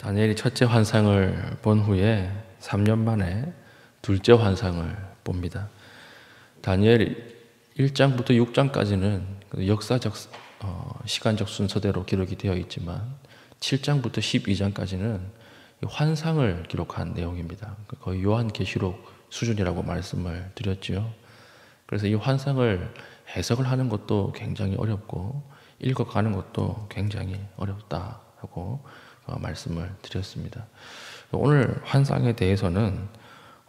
다니엘이 첫째 환상을 본 후에 3년 만에 둘째 환상을 봅니다. 다니엘 1장부터 6장까지는 역사적 시간적 순서대로 기록이 되어 있지만 7장부터 12장까지는 환상을 기록한 내용입니다. 거의 요한계시록 수준이라고 말씀을 드렸죠. 그래서 이 환상을 해석을 하는 것도 굉장히 어렵고 읽어가는 것도 굉장히 어렵다고 말씀을 드렸습니다. 오늘 환상에 대해서는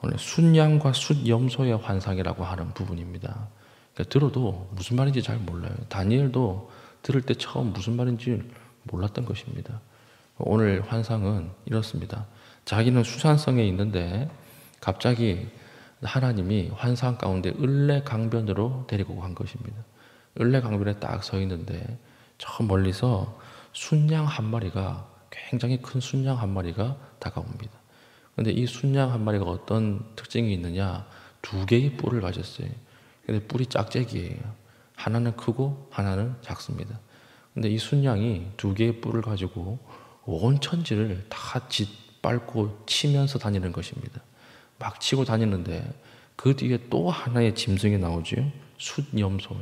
오늘 순양과 숫염소의 환상이라고 하는 부분입니다. 그러니까 들어도 무슨 말인지 잘 몰라요. 다니엘도 들을 때 처음 무슨 말인지 몰랐던 것입니다. 오늘 환상은 이렇습니다. 자기는 수산성에 있는데 갑자기 하나님이 환상 가운데 을레강변으로 데리고 간 것입니다. 을레강변에 딱 서 있는데 저 멀리서 순양 한 마리가, 굉장히 큰 순양 한 마리가 다가옵니다. 근데 이 순양 한 마리가 어떤 특징이 있느냐? 두 개의 뿔을 가졌어요. 근데 뿔이 짝짝이에요. 하나는 크고 하나는 작습니다. 근데 이 순양이 두 개의 뿔을 가지고 온 천지를 다 짓밟고 치면서 다니는 것입니다. 막 치고 다니는데 그 뒤에 또 하나의 짐승이 나오죠. 숫염소.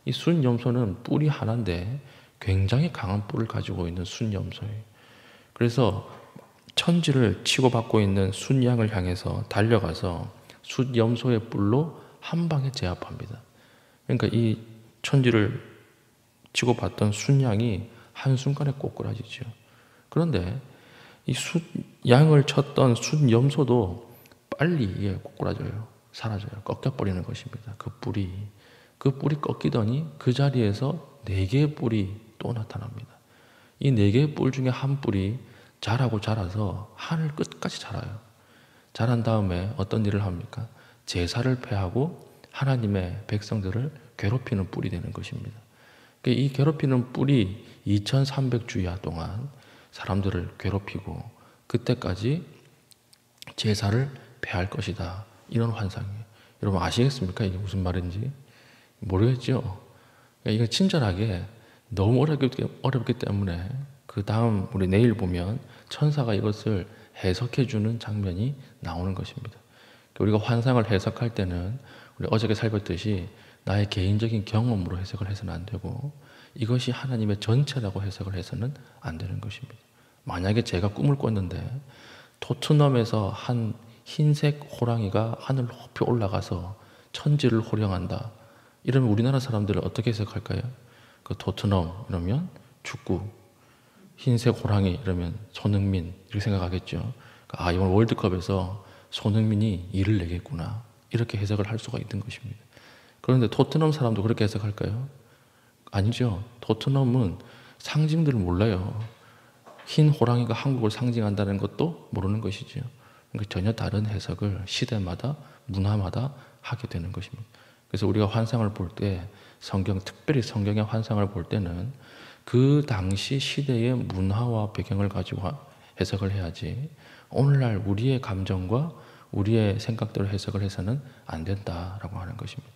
이 숫염소는 뿔이 하나인데 굉장히 강한 뿔을 가지고 있는 숫염소예요. 그래서 천지를 치고받고 있는 숫양을 향해서 달려가서 숫염소의 뿔로 한 방에 제압합니다. 그러니까 이 천지를 치고받던 숫양이 한순간에 꼬꾸라지죠. 그런데 이 숫양을 쳤던 숫염소도 빨리 꼬꾸라져요. 사라져요. 꺾여버리는 것입니다. 그 뿔이 꺾이더니 그 자리에서 4개의 뿔이 또 나타납니다. 이 4개의 뿔 중에 한 뿔이 자라서 하늘 끝까지 자라요. 자란 다음에 어떤 일을 합니까? 제사를 폐하고 하나님의 백성들을 괴롭히는 뿔이 되는 것입니다. 이 괴롭히는 뿔이 2300주야 동안 사람들을 괴롭히고 그때까지 제사를 폐할 것이다. 이런 환상이에요. 여러분 아시겠습니까? 이게 무슨 말인지? 모르겠죠? 이거 친절하게 너무 어렵기 때문에 그 다음 우리 내일 보면 천사가 이것을 해석해주는 장면이 나오는 것입니다. 우리가 환상을 해석할 때는 우리 어저께 살폈듯이 나의 개인적인 경험으로 해석을 해서는 안 되고 이것이 하나님의 전체라고 해석을 해서는 안 되는 것입니다. 만약에 제가 꿈을 꿨는데 토트넘에서 한 흰색 호랑이가 하늘 높이 올라가서 천지를 호령한다. 이러면 우리나라 사람들은 어떻게 해석할까요? 그 토트넘 이러면 축구, 흰색 호랑이 이러면 손흥민 이렇게 생각하겠죠. 아, 이번 월드컵에서 손흥민이 일을 내겠구나. 이렇게 해석을 할 수가 있는 것입니다. 그런데 토트넘 사람도 그렇게 해석할까요? 아니죠. 토트넘은 상징들을 몰라요. 흰 호랑이가 한국을 상징한다는 것도 모르는 것이죠. 그러니까 전혀 다른 해석을 시대마다 문화마다 하게 되는 것입니다. 그래서 우리가 환상을 볼 때 특별히 성경의 환상을 볼 때는 그 당시 시대의 문화와 배경을 가지고 해석을 해야지 오늘날 우리의 감정과 우리의 생각대로 해석을 해서는 안 된다라고 하는 것입니다.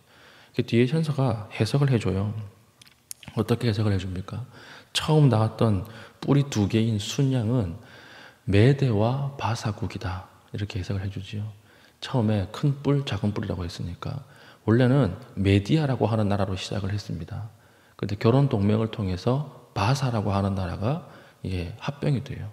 뒤에 천사가 해석을 해줘요. 어떻게 해석을 해줍니까? 처음 나왔던 뿔이 2개인 순양은 메대와 바사국이다. 이렇게 해석을 해주지요. 처음에 큰 뿔, 작은 뿔이라고 했으니까 원래는 메디아라고 하는 나라로 시작을 했습니다. 그런데 결혼 동맹을 통해서 바사라고 하는 나라가 이게 합병이 돼요.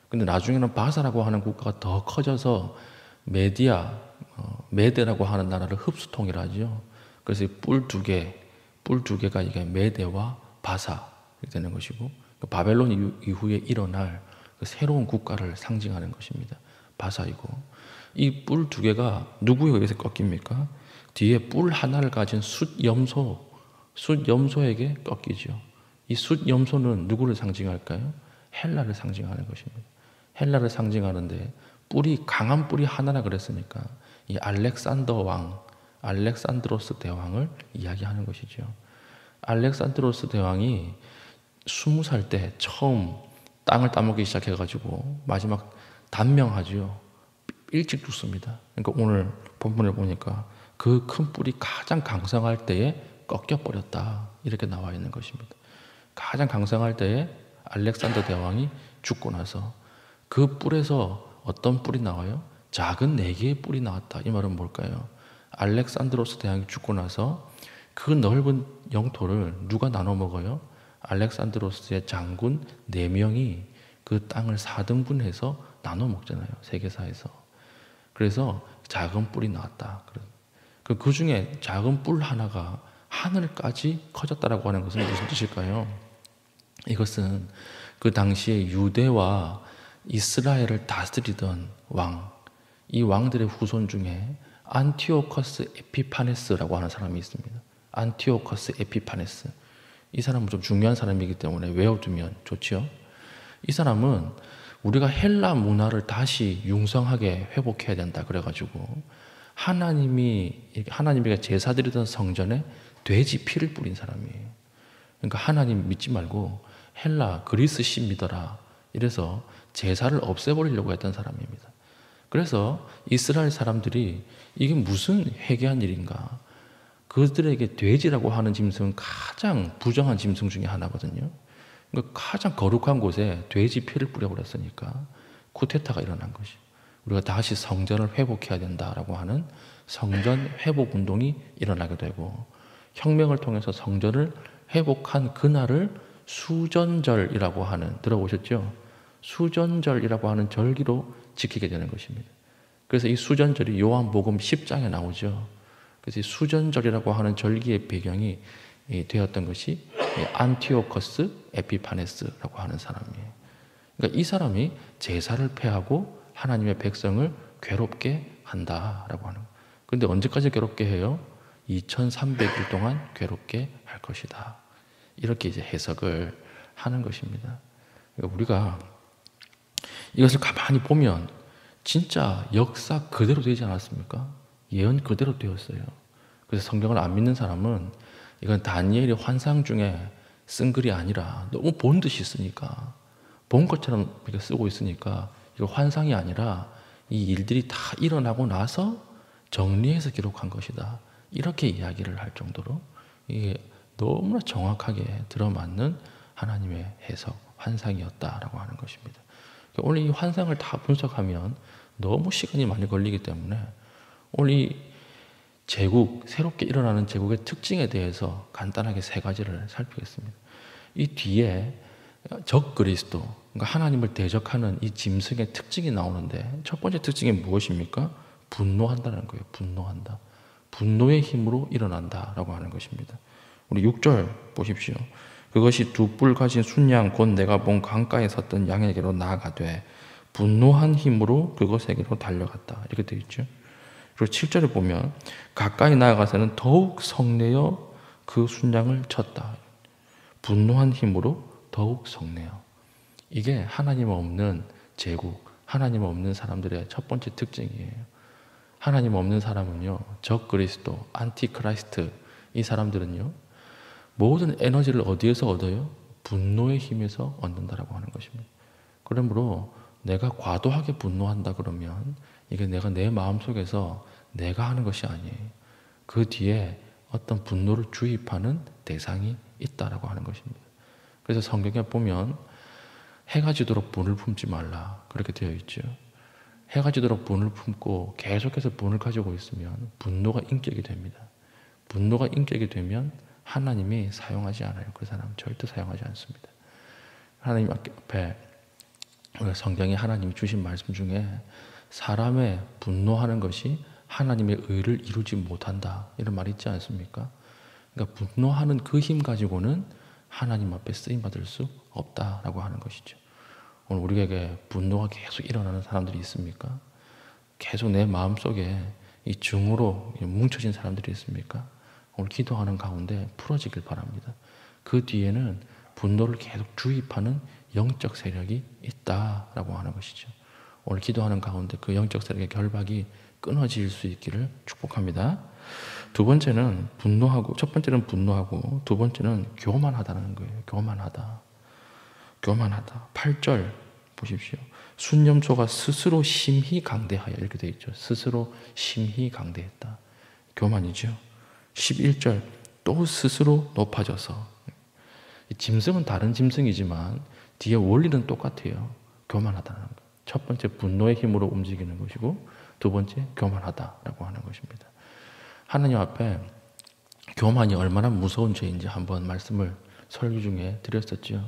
근데 나중에는 바사라고 하는 국가가 더 커져서 메대라고 하는 나라를 흡수 통일하죠. 그래서 뿔 2개가 이게 메대와 바사 이렇게 되는 것이고 바벨론 이후에 일어날 그 새로운 국가를 상징하는 것입니다. 바사이고 이 뿔 2개가 누구에 의해서 꺾입니까? 뒤에 뿔 하나를 가진 숫염소에게 꺾이죠. 이 숫염소는 누구를 상징할까요? 헬라를 상징하는 것입니다. 헬라를 상징하는데 강한 뿔이 하나라 그랬으니까 이 알렉산드로스 대왕을 이야기하는 것이죠. 알렉산드로스 대왕이 20살 때 처음 땅을 따먹기 시작해가지고 마지막 단명하죠. 일찍 죽습니다. 그러니까 오늘 본문을 보니까 그 큰 뿔이 가장 강성할 때에 꺾여버렸다. 이렇게 나와 있는 것입니다. 가장 강성할 때에 알렉산더 대왕이 죽고 나서 그 뿔에서 어떤 뿔이 나와요? 작은 4개의 뿔이 나왔다. 이 말은 뭘까요? 알렉산드로스 대왕이 죽고 나서 그 넓은 영토를 누가 나눠 먹어요? 알렉산드로스의 장군 4명이 그 땅을 4등분해서 나눠 먹잖아요. 세계사에서. 그래서 작은 뿔이 나왔다. 그 중에 작은 뿔 하나가 하늘까지 커졌다라고 하는 것은 무슨 뜻일까요? 이것은 그 당시에 유대와 이스라엘을 다스리던 왕, 이 왕들의 후손 중에 안티오커스 에피파네스라고 하는 사람이 있습니다. 안티오커스 에피파네스. 이 사람은 좀 중요한 사람이기 때문에 외워두면 좋죠. 이 사람은 우리가 헬라 문화를 다시 융성하게 회복해야 된다 그래가지고 하나님이 제사드리던 성전에 돼지 피를 뿌린 사람이에요. 그러니까 하나님 믿지 말고 헬라 그리스 신 믿어라. 이래서 제사를 없애버리려고 했던 사람입니다. 그래서 이스라엘 사람들이 이게 무슨 회개한 일인가. 그들에게 돼지라고 하는 짐승은 가장 부정한 짐승 중에 하나거든요. 그러니까 가장 거룩한 곳에 돼지 피를 뿌려버렸으니까 쿠데타가 일어난 것이죠. 우리가 다시 성전을 회복해야 된다라고 하는 성전 회복 운동이 일어나게 되고, 혁명을 통해서 성전을 회복한 그날을 수전절이라고 하는, 들어보셨죠? 수전절이라고 하는 절기로 지키게 되는 것입니다. 그래서 이 수전절이 요한복음 10장에 나오죠. 그래서 이 수전절이라고 하는 절기의 배경이 되었던 것이 안티오커스 에피파네스라고 하는 사람이에요. 그러니까 이 사람이 제사를 폐하고 하나님의 백성을 괴롭게 한다라고 하는 거예요. 그런데 언제까지 괴롭게 해요? 2300일 동안 괴롭게 할 것이다. 이렇게 이제 해석을 하는 것입니다. 그러니까 우리가 이것을 가만히 보면 진짜 역사 그대로 되지 않았습니까? 예언 그대로 되었어요. 그래서 성경을 안 믿는 사람은 이건 다니엘이 환상 중에 쓴 글이 아니라 너무 본 듯이 쓰니까, 본 것처럼 이렇게 쓰고 있으니까 이거 환상이 아니라 이 일들이 다 일어나고 나서 정리해서 기록한 것이다. 이렇게 이야기를 할 정도로 이게 너무나 정확하게 들어맞는 하나님의 해석, 환상이었다라고 하는 것입니다. 오늘 이 환상을 다 분석하면 너무 시간이 많이 걸리기 때문에 오늘 이 제국, 새롭게 일어나는 제국의 특징에 대해서 간단하게 3가지를 살피겠습니다. 이 뒤에 적그리스도, 그러니까 하나님을 대적하는 이 짐승의 특징이 나오는데, 첫 번째 특징이 무엇입니까? 분노한다는 거예요. 분노한다. 분노의 힘으로 일어난다라고 하는 것입니다. 우리 6절 보십시오. 그것이 2뿔 가진 순양 곧 내가 본 강가에 섰던 양에게로 나아가되 분노한 힘으로 그것에게로 달려갔다. 이렇게 되어 있죠. 그리고 7절에 보면 가까이 나아가서는 더욱 성내어 그 순양을 쳤다. 분노한 힘으로 더욱 성내어. 이게 하나님 없는 제국, 하나님 없는 사람들의 첫 번째 특징이에요. 하나님 없는 사람은요, 적그리스도, 안티크라이스트, 이 사람들은요, 모든 에너지를 어디에서 얻어요? 분노의 힘에서 얻는다라고 하는 것입니다. 그러므로 내가 과도하게 분노한다 그러면 이게 내가 내 마음속에서 내가 하는 것이 아니에요. 그 뒤에 어떤 분노를 주입하는 대상이 있다라고 하는 것입니다. 그래서 성경에 보면 해가 지도록 분을 품지 말라 그렇게 되어 있죠. 해가 지도록 분을 품고 계속해서 분을 가지고 있으면 분노가 인격이 됩니다. 분노가 인격이 되면 하나님이 사용하지 않아요. 그 사람은 절대 사용하지 않습니다. 하나님 앞에 성경에 하나님이 주신 말씀 중에 사람의 분노하는 것이 하나님의 의를 이루지 못한다, 이런 말이 있지 않습니까? 그러니까 분노하는 그 힘 가지고는 하나님 앞에 쓰임받을 수 없다라고 하는 것이죠. 오늘 우리에게 분노가 계속 일어나는 사람들이 있습니까? 계속 내 마음속에 이 증오로 뭉쳐진 사람들이 있습니까? 오늘 기도하는 가운데 풀어지길 바랍니다. 그 뒤에는 분노를 계속 주입하는 영적 세력이 있다라고 하는 것이죠. 오늘 기도하는 가운데 그 영적 세력의 결박이 끊어질 수 있기를 축복합니다. 두 번째는 분노하고, 첫 번째는 분노하고, 두 번째는 교만하다는 거예요. 교만하다. 교만하다. 8절 보십시오. 순념소가 스스로 심히 강대하여, 이렇게 되어 있죠. 스스로 심히 강대했다. 교만이죠. 11절 또 스스로 높아져서. 짐승은 다른 짐승이지만 뒤에 원리는 똑같아요. 교만하다는 거. 첫 번째 분노의 힘으로 움직이는 것이고 두 번째 교만하다라고 하는 것입니다. 하나님 앞에 교만이 얼마나 무서운 죄인지 한번 말씀을 설교 중에 드렸었죠.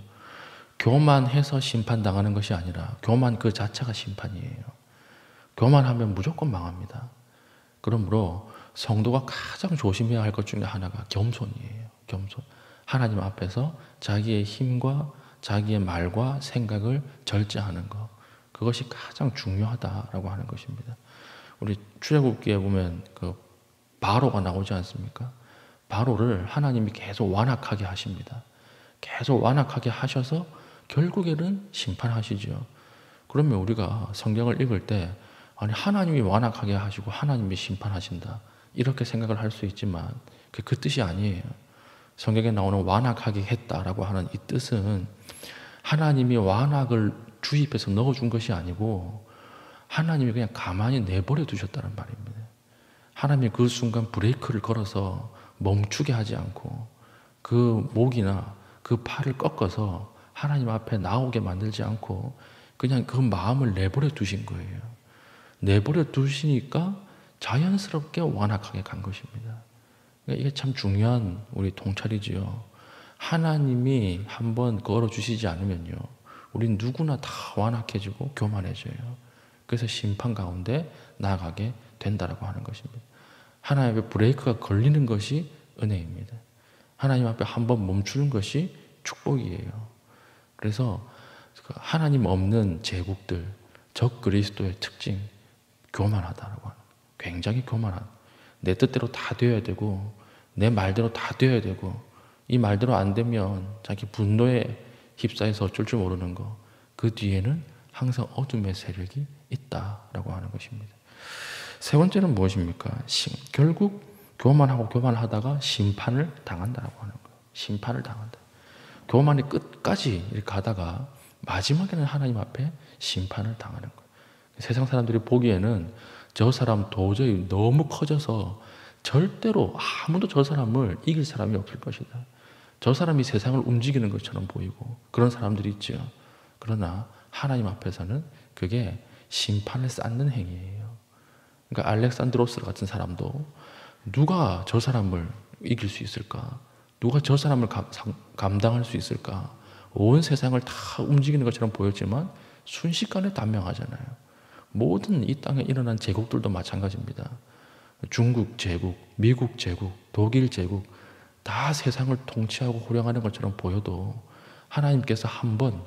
교만해서 심판당하는 것이 아니라 교만 그 자체가 심판이에요. 교만하면 무조건 망합니다. 그러므로 성도가 가장 조심해야 할 것 중에 하나가 겸손이에요. 겸손. 하나님 앞에서 자기의 힘과 자기의 말과 생각을 절제하는 것. 그것이 가장 중요하다라고 하는 것입니다. 우리 출애굽기에 보면 그 바로가 나오지 않습니까? 바로를 하나님이 계속 완악하게 하십니다. 계속 완악하게 하셔서 결국에는 심판하시죠. 그러면 우리가 성경을 읽을 때 아니 하나님이 완악하게 하시고 하나님이 심판하신다 이렇게 생각을 할 수 있지만 그 뜻이 아니에요. 성경에 나오는 완악하게 했다라고 하는 이 뜻은 하나님이 완악을 주입해서 넣어준 것이 아니고 하나님이 그냥 가만히 내버려 두셨다는 말입니다. 하나님이 그 순간 브레이크를 걸어서 멈추게 하지 않고 그 목이나 그 팔을 꺾어서 하나님 앞에 나오게 만들지 않고 그냥 그 마음을 내버려 두신 거예요. 내버려 두시니까 자연스럽게 완악하게 간 것입니다. 이게 참 중요한 우리 통찰이지요. 하나님이 한번 걸어주시지 않으면요, 우린 누구나 다 완악해지고 교만해져요. 그래서 심판 가운데 나아가게 된다라고 하는 것입니다. 하나님 앞에 브레이크가 걸리는 것이 은혜입니다. 하나님 앞에 한번 멈추는 것이 축복이에요. 그래서 하나님 없는 제국들, 적 그리스도의 특징, 교만하다라고 하는 거예요. 굉장히 교만한. 내 뜻대로 다 되어야 되고 내 말대로 다 되어야 되고 이 말대로 안 되면 자기 분노에 휩싸여서 어쩔 줄 모르는 거. 그 뒤에는 항상 어둠의 세력이 있다라고 하는 것입니다. 세 번째는 무엇입니까? 결국 교만하고 교만하다가 심판을 당한다라고 하는 거예요. 심판을 당한다. 교만이 끝까지 이렇게 가다가 마지막에는 하나님 앞에 심판을 당하는 거예요. 세상 사람들이 보기에는 저 사람 도저히 너무 커져서 절대로 아무도 저 사람을 이길 사람이 없을 것이다. 저 사람이 세상을 움직이는 것처럼 보이고 그런 사람들이 있죠. 그러나 하나님 앞에서는 그게 심판을 쌓는 행위예요. 그러니까 알렉산드로스 같은 사람도 누가 저 사람을 이길 수 있을까? 누가 저 사람을 감당할 수 있을까? 온 세상을 다 움직이는 것처럼 보였지만 순식간에 단명하잖아요. 모든 이 땅에 일어난 제국들도 마찬가지입니다. 중국 제국, 미국 제국, 독일 제국 다 세상을 통치하고 호령하는 것처럼 보여도 하나님께서 한번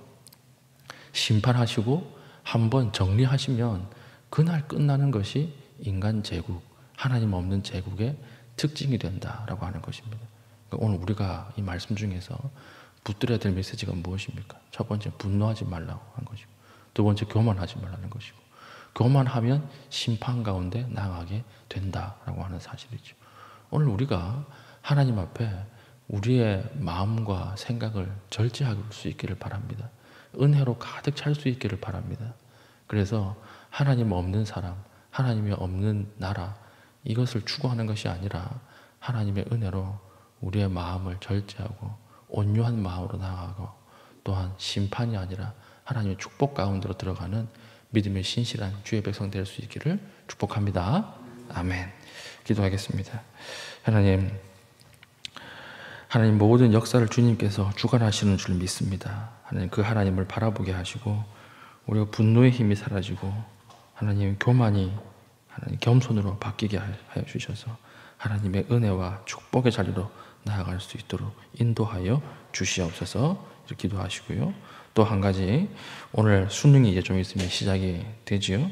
심판하시고 한번 정리하시면 그날 끝나는 것이 인간 제국, 하나님 없는 제국의 특징이 된다라고 하는 것입니다. 그러니까 오늘 우리가 이 말씀 중에서 붙들어야 될 메시지가 무엇입니까? 첫 번째, 분노하지 말라고 하는 것이고, 두 번째, 교만하지 말라는 것이고, 교만하면 심판 가운데 나가게 된다라고 하는 사실이죠. 오늘 우리가 하나님 앞에 우리의 마음과 생각을 절제할 수 있기를 바랍니다. 은혜로 가득 찰 수 있기를 바랍니다. 그래서 하나님 없는 사람, 하나님이 없는 나라, 이것을 추구하는 것이 아니라 하나님의 은혜로 우리의 마음을 절제하고 온유한 마음으로 나아가고 또한 심판이 아니라 하나님의 축복 가운데로 들어가는 믿음의 신실한 주의 백성 될 수 있기를 축복합니다. 아멘. 기도하겠습니다. 하나님 모든 역사를 주님께서 주관하시는 줄 믿습니다. 하나님 그 하나님을 바라보게 하시고 우리가 분노의 힘이 사라지고 하나님 교만이 하나님 겸손으로 바뀌게 하여 주셔서 하나님의 은혜와 축복의 자리로 나아갈 수 있도록 인도하여 주시옵소서 이렇게 기도하시고요. 또 한 가지, 오늘 수능이 이제 좀 있으면 시작이 되지요.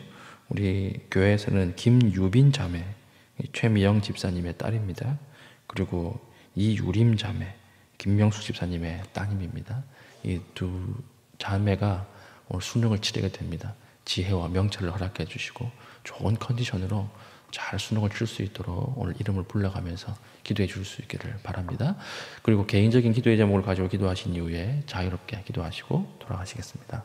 우리 교회에서는 김유빈 자매, 최미영 집사님의 딸입니다. 그리고 이유림 자매, 김명수 집사님의 따님입니다. 이 두 자매가 오늘 수능을 치르게 됩니다. 지혜와 명철을 허락해 주시고 좋은 컨디션으로 잘 수능을 칠 수 있도록 오늘 이름을 불러가면서 기도해 줄 수 있기를 바랍니다. 그리고 개인적인 기도의 제목을 가지고 기도하신 이후에 자유롭게 기도하시고 돌아가시겠습니다.